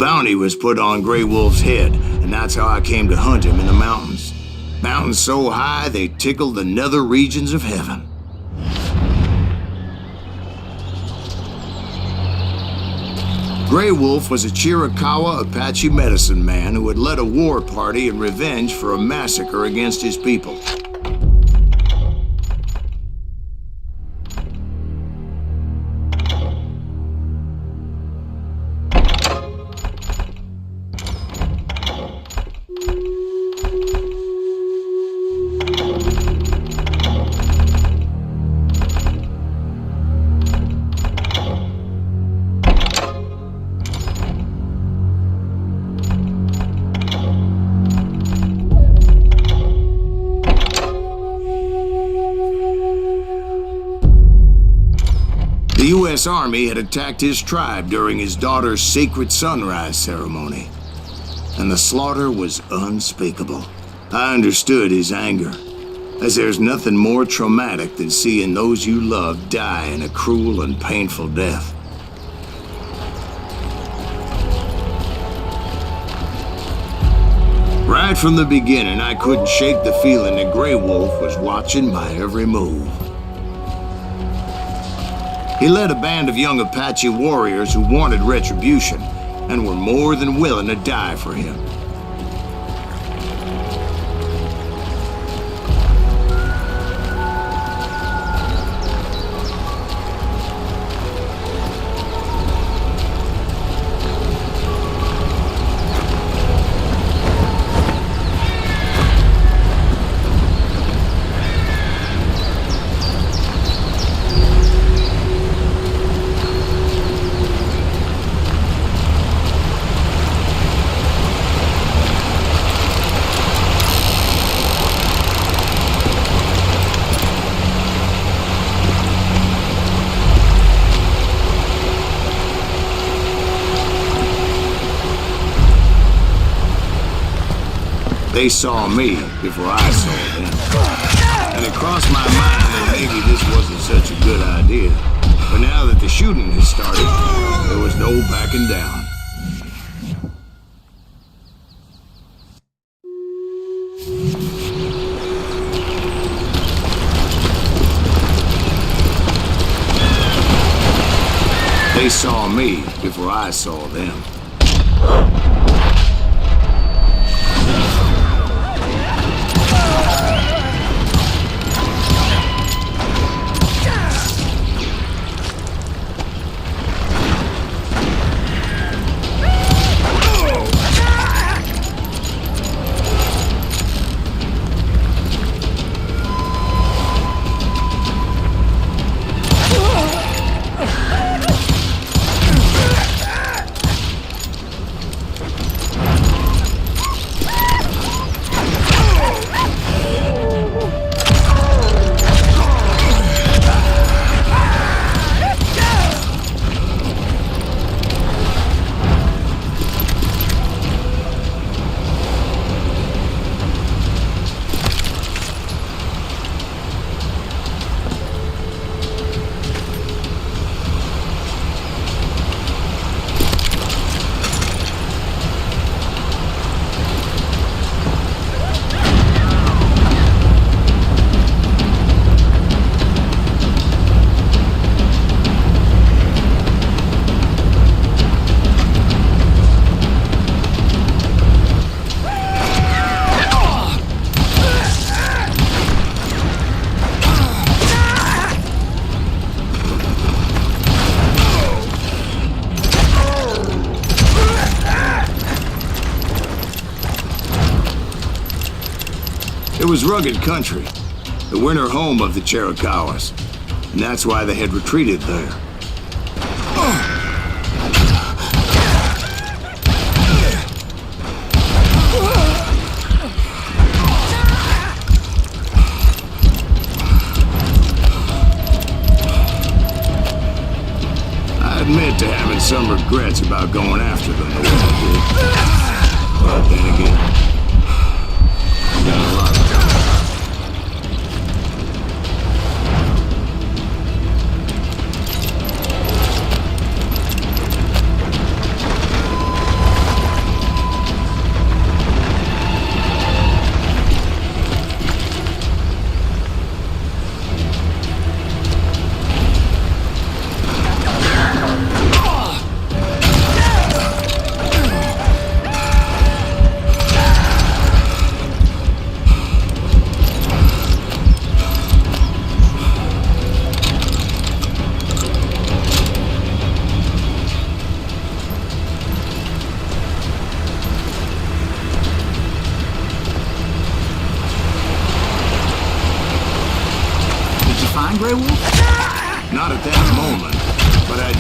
bounty was put on Grey Wolf's head, and that's how I came to hunt him in the mountains. Mountains so high they tickled the nether regions of heaven. Grey Wolf was a Chiricahua Apache medicine man who had led a war party in revenge for a massacre against his people. The U.S. Army had attacked his tribe during his daughter's sacred sunrise ceremony, and the slaughter was unspeakable. I understood his anger, as there's nothing more traumatic than seeing those you love die in a cruel and painful death. Right from the beginning, I couldn't shake the feeling that Grey Wolf was watching my every move. He led a band of young Apache warriors who wanted retribution and were more than willing to die for him. They saw me before I saw them. And it crossed my mind that maybe this wasn't such a good idea. But now that the shooting had started, there was no backing down. They saw me before I saw them. It was rugged country, the winter home of the Chiricahuas, and that's why they had retreated there. I admit to having some regrets about going after them the way I did. But then again, I got a lot of time.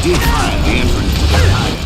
did find the entrance to their hideout.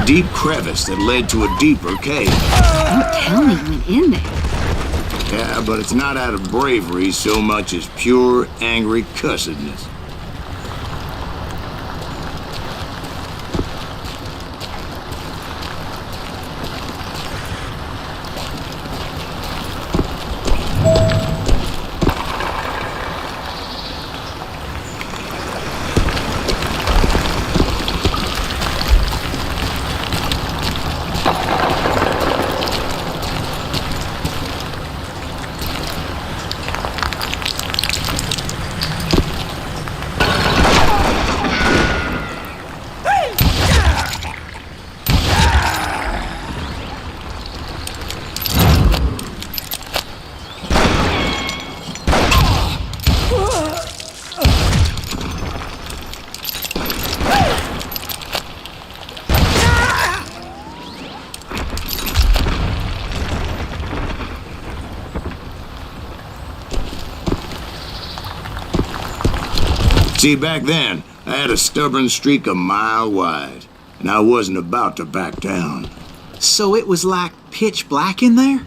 Deep crevice that led to a deeper cave. Don't tell me you went in there. Yeah, but it's not out of bravery so much as pure, angry cussedness. See, back then, I had a stubborn streak a mile wide, and I wasn't about to back down. So it was like pitch black in there?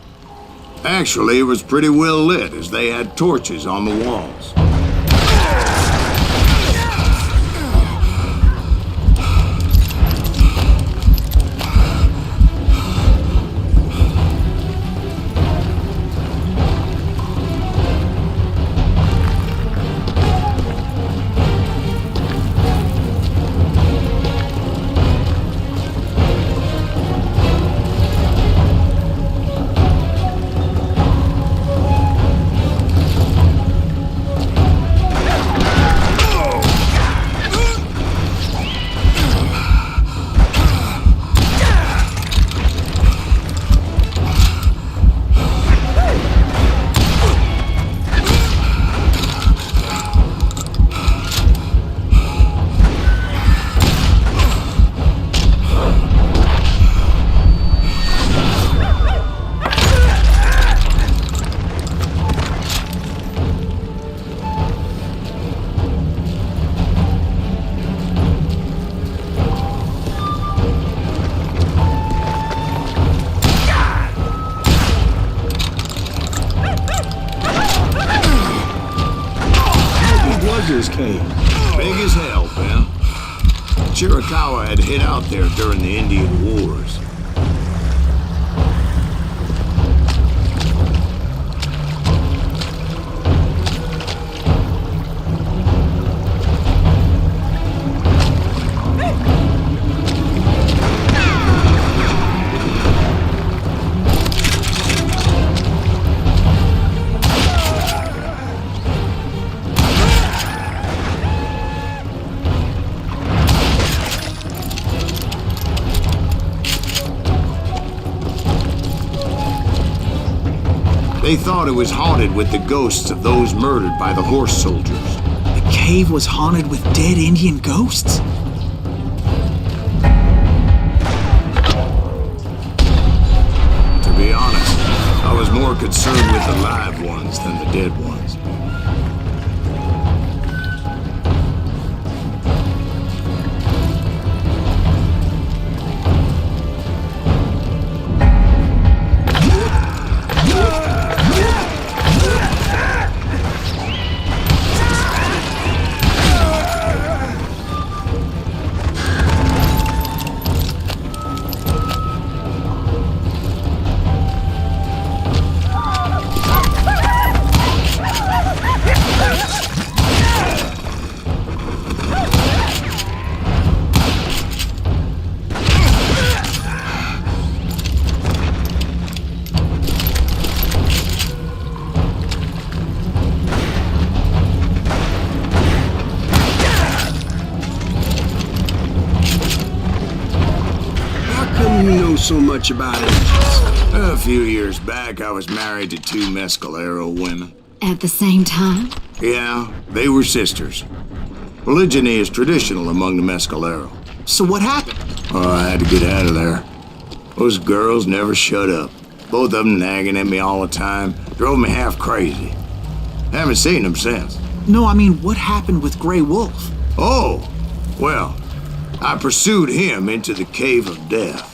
Actually, it was pretty well lit, as they had torches on the walls. this cave? Big as hell, pal. Chiricahua had hid out there during the Indian Wars. They thought it was haunted with the ghosts of those murdered by the horse soldiers. The cave was haunted with dead Indian ghosts? To be honest, I was more concerned with the live ones than the dead ones. So much about it. A few years back, I was married to two Mescalero women. At the same time? Yeah, they were sisters. Polygyny is traditional among the Mescalero. So what happened? Oh, I had to get out of there. Those girls never shut up. Both of them nagging at me all the time. Drove me half crazy. Haven't seen them since. No, I mean, what happened with Grey Wolf? Oh, well, I pursued him into the Cave of Death.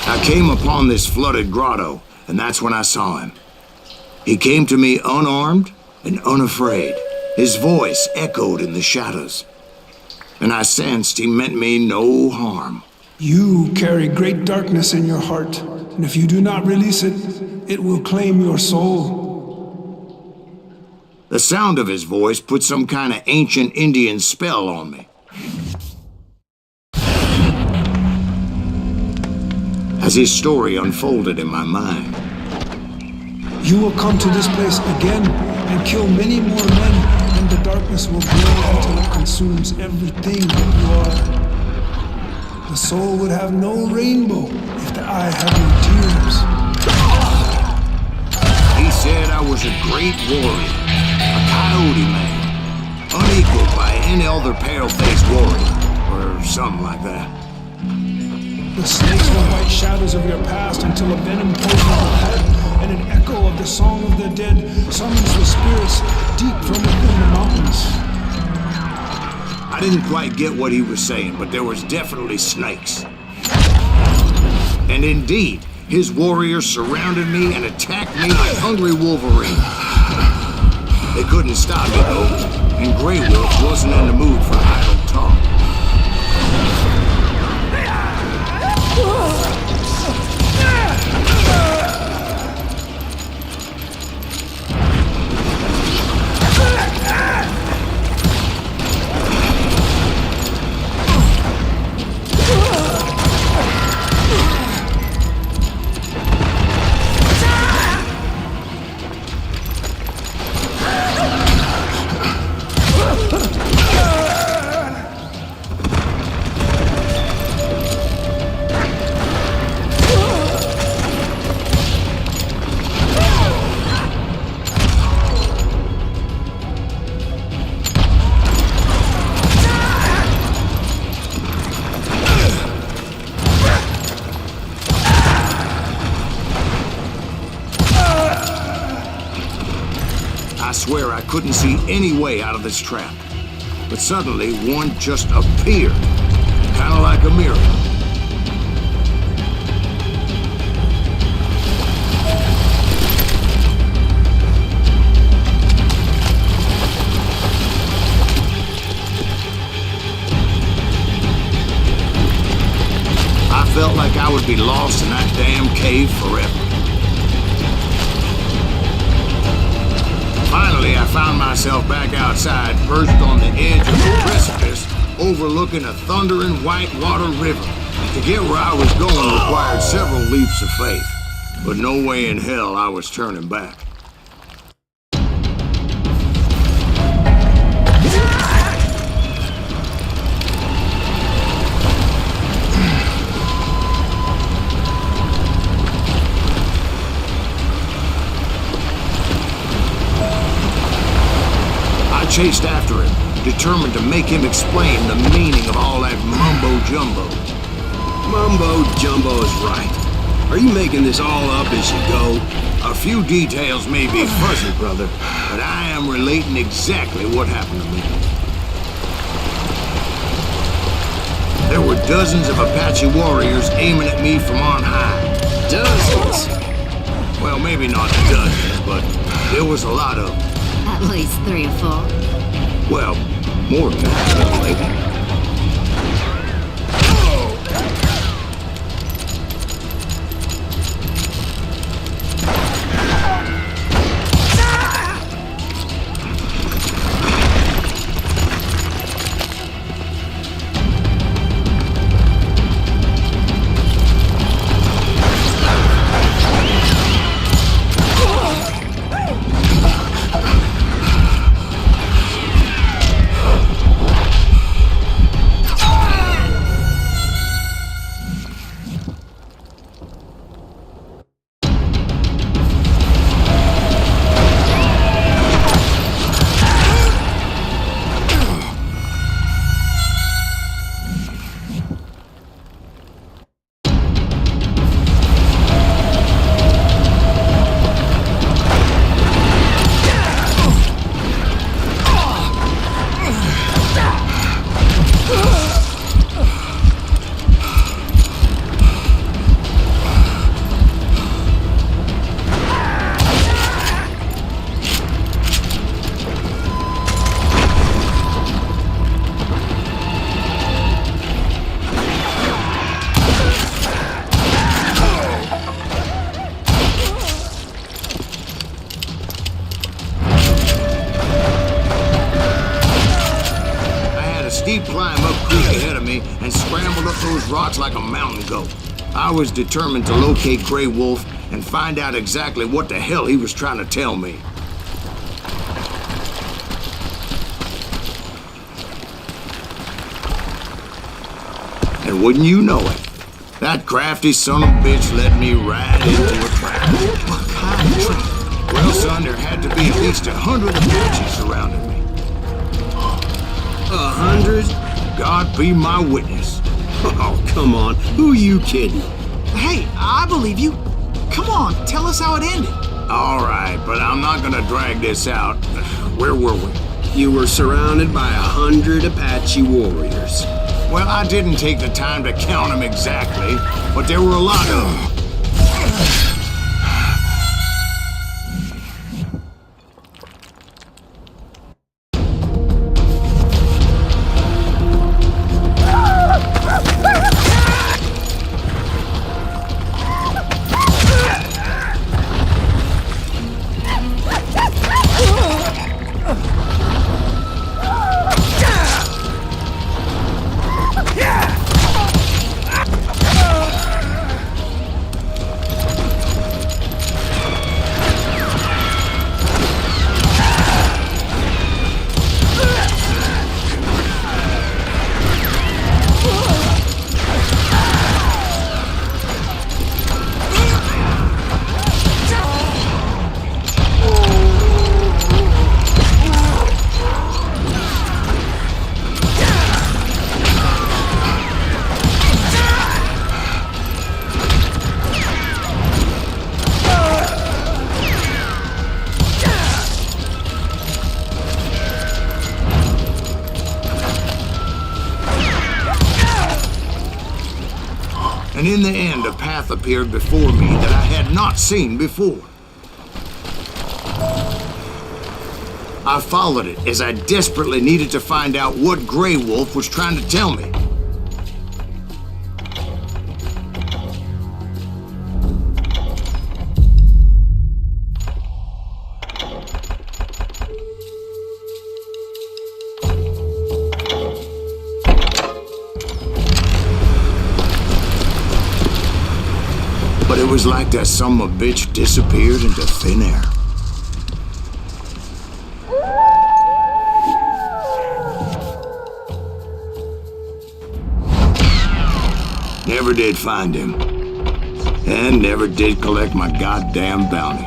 I came upon this flooded grotto, and that's when I saw him. He came to me unarmed and unafraid. His voice echoed in the shadows, and I sensed he meant me no harm. You carry great darkness in your heart, and if you do not release it, it will claim your soul. The sound of his voice put some kind of ancient Indian spell on me. As his story unfolded in my mind. You will come to this place again and kill many more men, and the darkness will grow until it consumes everything that you are. The soul would have no rainbow if the eye had no tears. He said I was a great warrior, a coyote man, unequaled by any other pale-faced warrior, or something like that. The snakes were white shadows of your past until a venom poisons the heart, and an echo of the song of the dead summons the spirits deep from within the mountains. I didn't quite get what he was saying, but there was definitely snakes. And indeed, his warriors surrounded me and attacked me like hungry wolverines. They couldn't stop me, though, and Grey Wolf wasn't in the mood for idle talk. swear I couldn't see any way out of this trap. But suddenly, one just appeared, kind of like a miracle. I felt like I would be lost in that damn cave forever. Finally, I found myself back outside, perched on the edge of a precipice, overlooking a thundering whitewater river. To get where I was going required several leaps of faith, but no way in hell I was turning back. I chased after him, determined to make him explain the meaning of all that mumbo-jumbo. Mumbo-jumbo is right. Are you making this all up as you go? A few details may be fuzzy, brother, but I am relating exactly what happened to me. There were dozens of Apache warriors aiming at me from on high. Dozens? Well, maybe not dozens, but there was a lot of them. At least 3 or 4. Well, more than that, little lady. Steep climb up creek ahead of me and scrambled up those rocks like a mountain goat. I was determined to locate Grey Wolf and find out exactly what the hell he was trying to tell me. And wouldn't you know it, that crafty son of a bitch led me right into a trap. What kind of trap? Well, son, there had to be at least 100 Apaches surrounding me. 100? God be my witness. Oh, come on. Who are you kidding? Hey, I believe you. Come on, tell us how it ended. All right, but I'm not gonna drag this out. Where were we? You were surrounded by 100 Apache warriors. Well, I didn't take the time to count them exactly, but there were a lot of them. and in the end a path appeared before me that I had not seen before. I followed it as I desperately needed to find out what Grey Wolf was trying to tell me. But it was like that son of a bitch disappeared into thin air. Never did find him. And never did collect my goddamn bounty.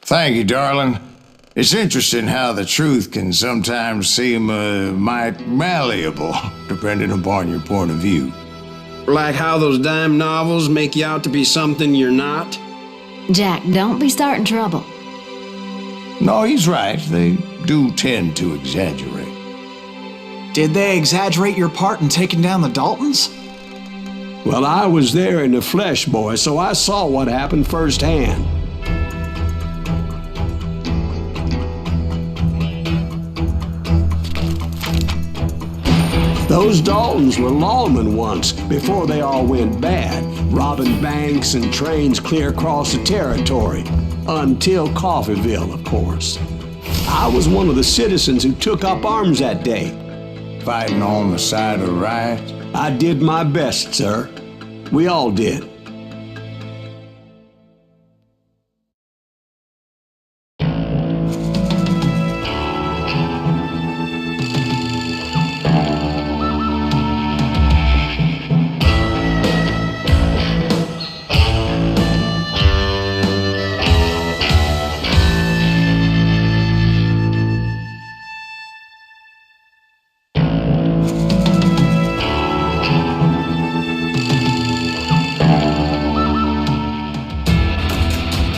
Thank you, darling. It's interesting how the truth can sometimes seem might malleable, depending upon your point of view. Like how those dime novels make you out to be something you're not? Jack, don't be starting trouble. No, he's right. They do tend to exaggerate. Did they exaggerate your part in taking down the Daltons? Well, I was there in the flesh, boy, so I saw what happened firsthand. Those Daltons were lawmen once, before they all went bad, robbing banks and trains clear across the territory. Until Coffeeville, of course. I was one of the citizens who took up arms that day. Fighting on the side of the riot? I did my best, sir. We all did.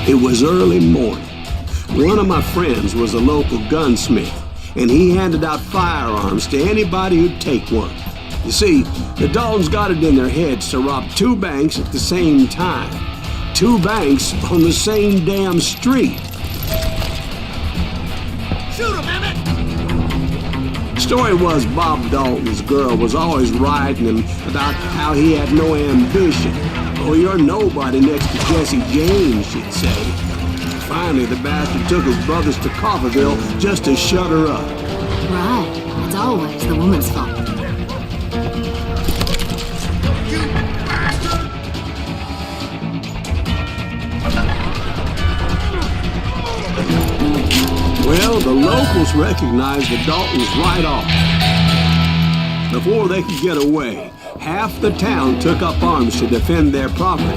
It was early morning. One of my friends was a local gunsmith, and he handed out firearms to anybody who'd take one. You see, the Daltons got it in their heads to rob two banks at the same time. Two banks on the same damn street. Shoot him, Emmett! Story was Bob Dalton's girl was always riding him about how he had no ambition. Oh, you're nobody next to Jesse James, she'd say. Finally, the bastard took his brothers to Coffeeville just to shut her up. Right. It's always the woman's fault. You bastard! Well, the locals recognized the Daltons right off. Before they could get away, half the town took up arms to defend their property.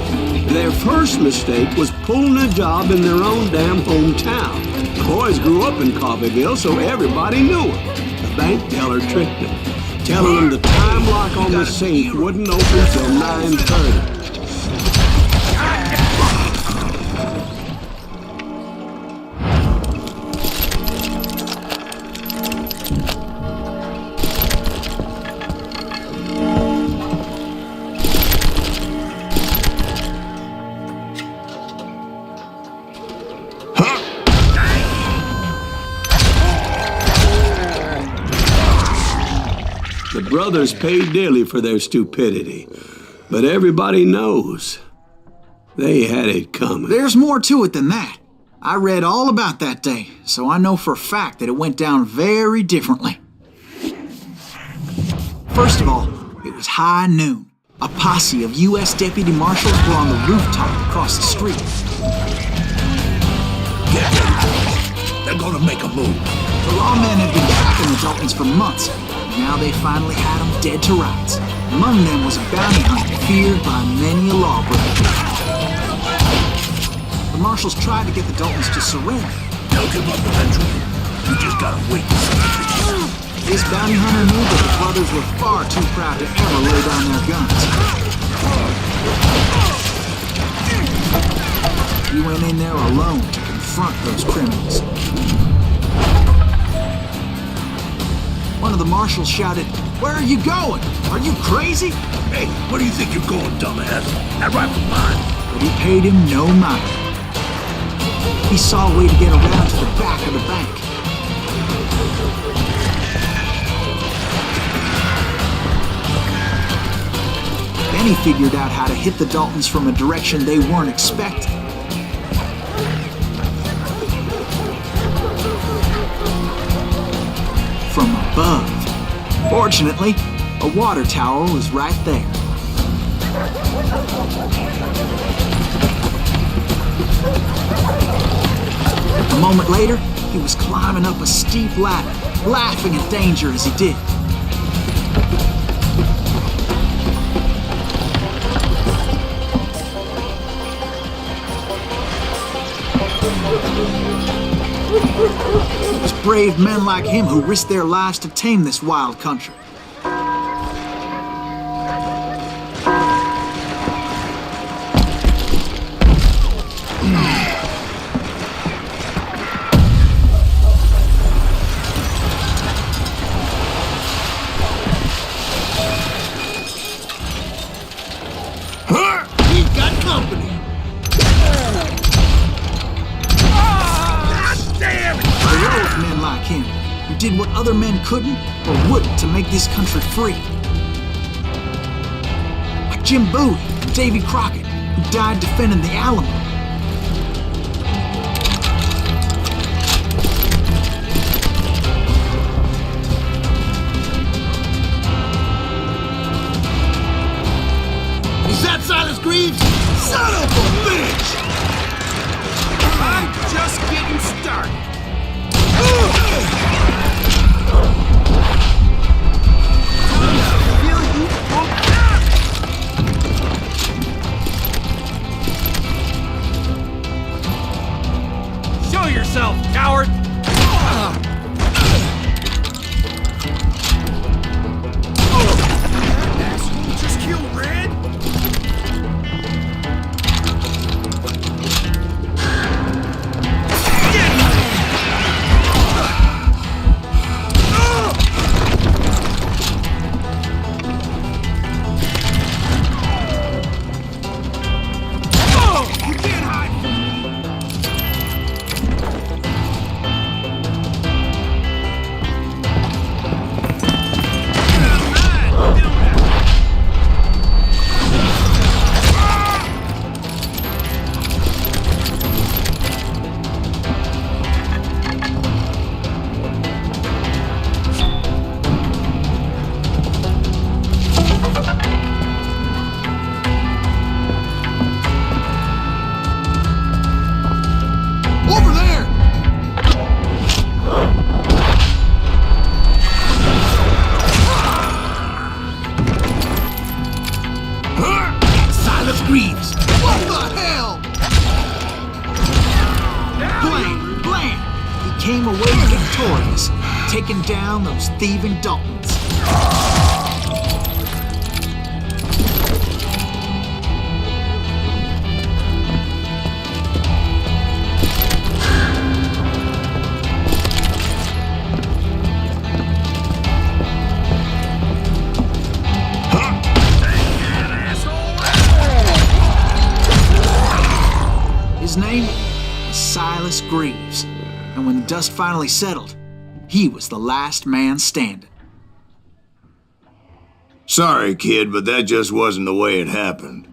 Their first mistake was pulling a job in their own damn hometown. The boys grew up in Coffeeville, so everybody knew them. The bank teller tricked them, telling them the time lock on the safe wouldn't open till 9:30. The brothers paid dearly for their stupidity, but everybody knows they had it coming. There's more to it than that. I read all about that day, so I know for a fact that it went down very differently. First of all, it was high noon. A posse of U.S. deputy marshals were on the rooftop across the street. Get ready, boys. They're gonna make a move. The lawmen had been tracking the Daltons for months, and now they finally had them dead to rights. Among them was a bounty hunter feared by many a lawbreaker. The marshals tried to get the Daltons to surrender. They'll give up eventually. You just gotta wait. This bounty hunter knew that the brothers were far too proud to ever lay down their guns. He went in there alone to confront those criminals. One of the marshals shouted, "Where are you going? Are you crazy?" Hey, where do you think you're going, dumbass? That rifle's mine. But he paid him no mind. He saw a way to get around to the back of the bank. Then he figured out how to hit the Daltons from a direction they weren't expecting. From above. Fortunately, a water tower was right there. A moment later, he was climbing up a steep ladder, laughing at danger as he did. It was brave men like him who risked their lives to tame this wild country. We've got company. Heroic men like him, who did what other men couldn't or wouldn't to make this country free. Like Jim Bowie and Davy Crockett, who died defending the Alamo. Is that Silas Greaves? Son of a bitch! I'm just getting started. Show yourself, coward! Just kill Red? Over there! Silas Greaves! What the hell? Blam! Blam! He came away victorious, taking down those thieving Daltons. His name was Silas Greaves, and when the dust finally settled, he was the last man standing. Sorry, kid, but that just wasn't the way it happened.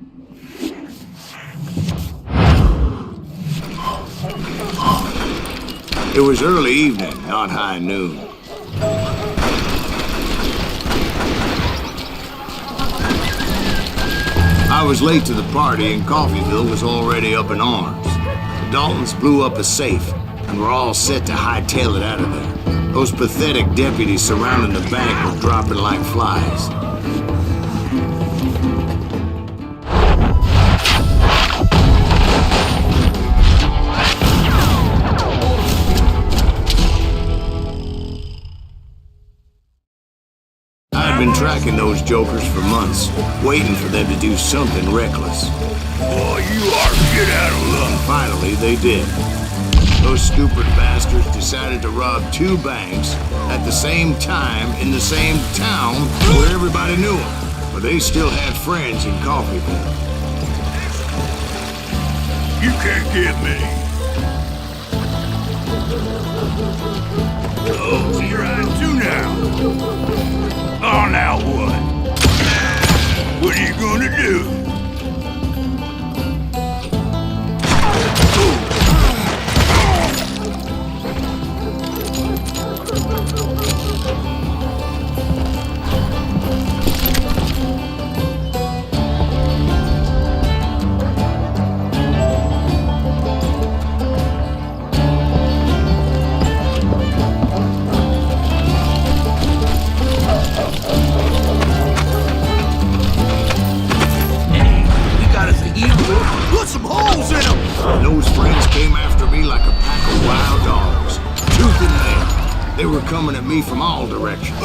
It was early evening, not high noon. I was late to the party and Coffeyville was already up in arms. The Daltons blew up a safe and were all set to hightail it out of there. Those pathetic deputies surrounding the bank were dropping like flies. I'd been tracking those jokers for months, waiting for them to do something reckless. Oh, you are get out of luck. And finally, they did. Those stupid bastards decided to rob 2 banks at the same time in the same town where everybody knew them. But they still had friends in Coffeyville. You can't get me. Oh, so you're on too now. Oh, now what? What are you gonna do? And those friends came after me like a pack of wild dogs, tooth and nail. They were coming at me from all directions.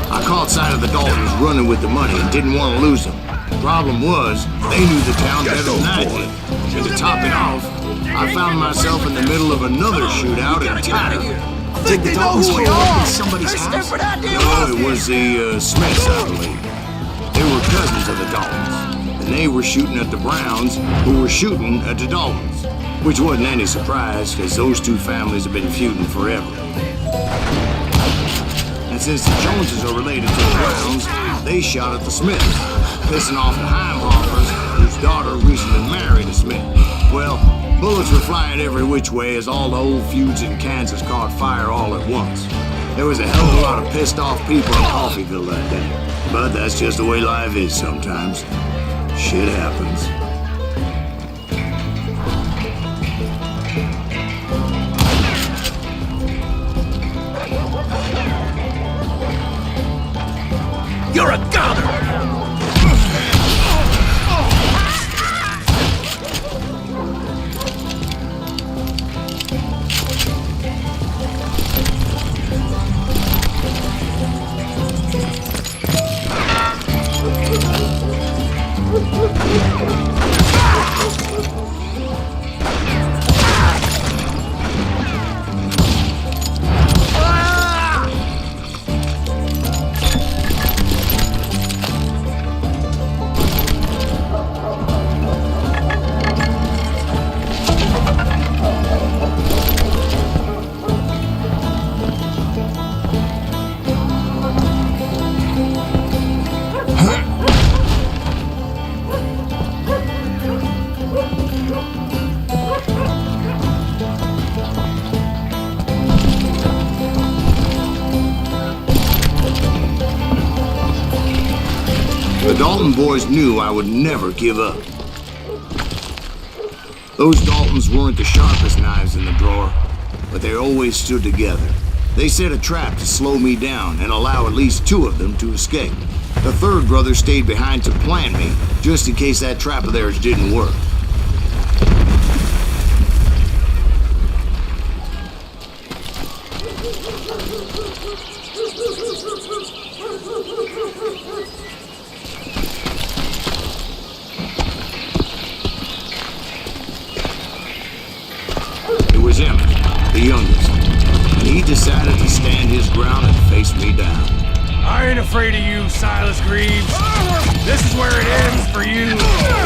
I caught sight of the Daltons running with the money and didn't want to lose them. Problem was, they knew the town better than I did. And to top it off, I found myself in the middle of another shootout entirely. Did the Daltons hold up in somebody's house? No, it was the Smiths, I believe. They were cousins of the Daltons, and they were shooting at the Browns, who were shooting at the Daltons. Which wasn't any surprise, because those 2 families have been feuding forever. And since the Joneses are related to the Browns, they shot at the Smiths, pissing off the Heimhoffers, whose daughter recently married a Smith. Well, bullets were flying every which way as all the old feuds in Kansas caught fire all at once. There was a hell of a lot of pissed off people in Coffeyville that day. But that's just the way life is sometimes. Shit happens. You're a goner! The Dalton boys knew I would never give up. Those Daltons weren't the sharpest knives in the drawer, but they always stood together. They set a trap to slow me down and allow at least 2 of them to escape. The 3rd brother stayed behind to plant me, just in case that trap of theirs didn't work. It was Emmett, the youngest. and he decided to stand his ground and face me down. I ain't afraid of you, Silas Greaves. This is where it ends for you.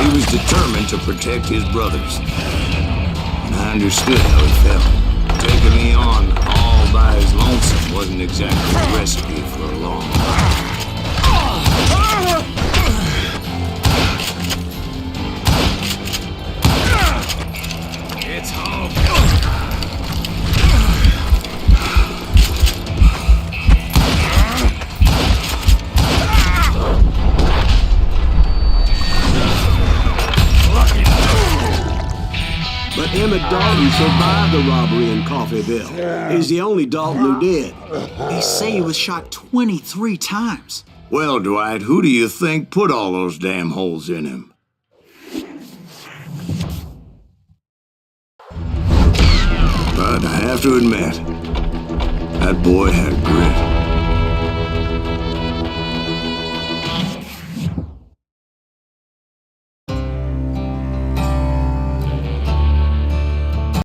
He was determined to protect his brothers, and I understood how he felt. Taking me on all by his lonesome wasn't exactly a recipe for a long life. It's home. But Emmett Dalton survived the robbery in Coffeyville. He's the only Dalton who did. They say he was shot 23 times. Well, Dwight, who do you think put all those damn holes in him? But I have to admit, that boy had grit.